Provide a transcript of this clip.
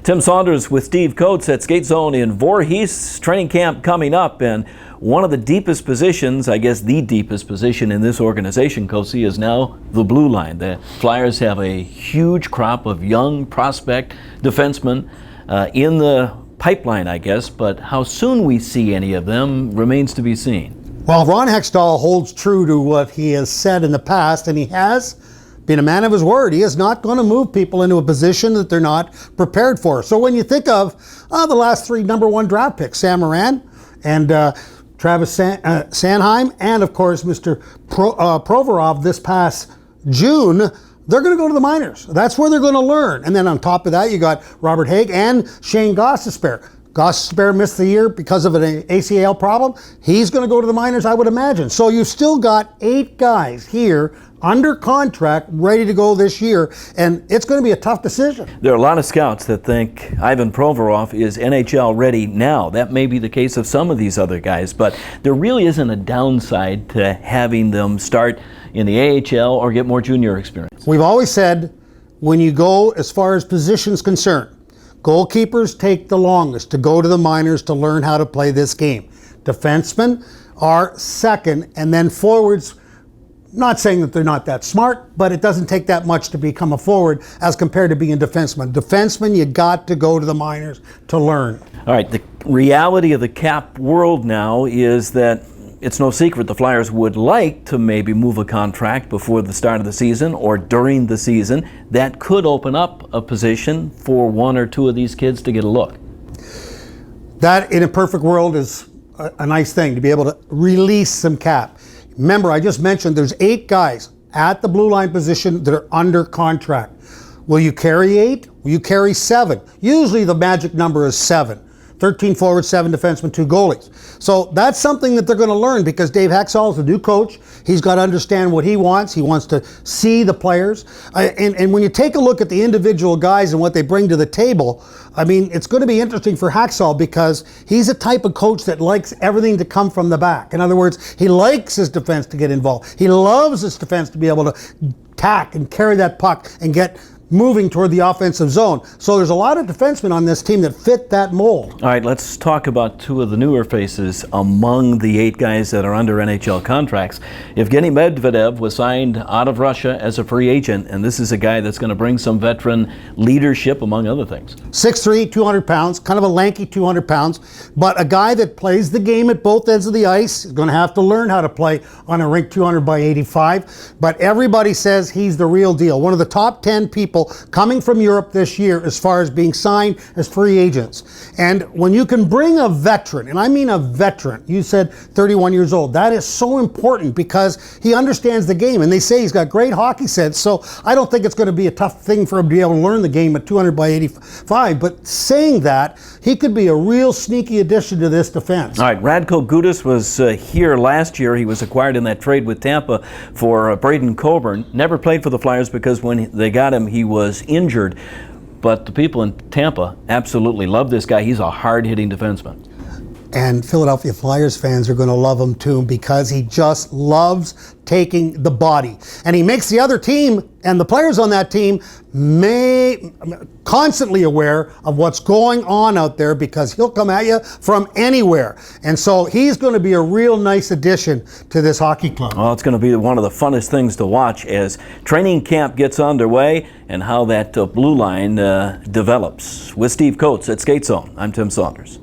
Tim Saunders with Steve Coates at Skate Zone in Voorhees. Training camp coming up, and one of the deepest positions, I guess the deepest position in this organization, Coates, is now the blue line. The Flyers have a huge crop of young prospect defensemen in the pipeline, I guess, but how soon we see any of them remains to be seen. Well, Ron Hextall holds true to what he has said in the past, and he has been a man of his word. He is not going to move people into a position that they're not prepared for. So when you think of the last three #1 draft picks, Sam Morin and Travis Sanheim, and of course Mr. Provorov this past June, they're going to go to the minors. That's where they're going to learn. And then on top of that, you got Robert Haig and Shane Gostisbehere. Gostisbehere missed the year because of an ACL problem. He's going to go to the minors, I would imagine. So you've still got 8 guys here under contract, ready to go this year, and it's going to be a tough decision. There are a lot of scouts that think Ivan Provorov is NHL ready now. That may be the case of some of these other guys, but there really isn't a downside to having them start in the AHL or get more junior experience. We've always said, when you go as far as positions concerned, goalkeepers take the longest to go to the minors to learn how to play this game. Defensemen are second, and then forwards, not saying that they're not that smart, but it doesn't take that much to become a forward as compared to being a defenseman. Defenseman, you got to go to the minors to learn. All right, the reality of the cap world now is that it's no secret the Flyers would like to maybe move a contract before the start of the season or during the season. That could open up a position for 1 or 2 of these kids to get a look. That, in a perfect world, is a nice thing, to be able to release some cap. Remember, I just mentioned there's 8 guys at the blue line position that are under contract. Will you carry 8? Will you carry 7? Usually the magic number is 7. 13 forwards, 7 defensemen, 2 goalies. So that's something that they're going to learn, because Dave Hextall is the new coach. He's got to understand what he wants. He wants to see the players. And when you take a look at the individual guys and what they bring to the table, I mean, it's going to be interesting for Hextall, because he's a type of coach that likes everything to come from the back. In other words, he likes his defense to get involved. He loves his defense to be able to tack and carry that puck and get moving toward the offensive zone. So there's a lot of defensemen on this team that fit that mold. All right, let's talk about 2 of the newer faces among the 8 guys that are under NHL contracts. Evgeny Medvedev was signed out of Russia as a free agent, and this is a guy that's going to bring some veteran leadership, among other things. 6'3", 200 pounds, kind of a lanky 200 pounds, but a guy that plays the game at both ends of the ice. He's going to have to learn how to play on a rink 200 by 85, but everybody says he's the real deal. One of the top 10 people coming from Europe this year as far as being signed as free agents. And when you can bring a veteran, and I mean a veteran, you said 31 years old, that is so important, because he understands the game, and they say he's got great hockey sense, so I don't think it's going to be a tough thing for him to be able to learn the game at 200 by 85, but saying that, he could be a real sneaky addition to this defense. All right, Radko Gudas was here last year. He was acquired in that trade with Tampa for Braden Coburn. Never played for the Flyers because when they got him, he was injured. But the people in Tampa absolutely love this guy. He's a hard-hitting defenseman. And Philadelphia Flyers fans are going to love him too, because he just loves taking the body. And he makes the other team and the players on that team constantly aware of what's going on out there, because he'll come at you from anywhere. And so he's going to be a real nice addition to this hockey club. Well, it's going to be one of the funnest things to watch as training camp gets underway and how that blue line develops. With Steve Coates at Skate Zone, I'm Tim Saunders.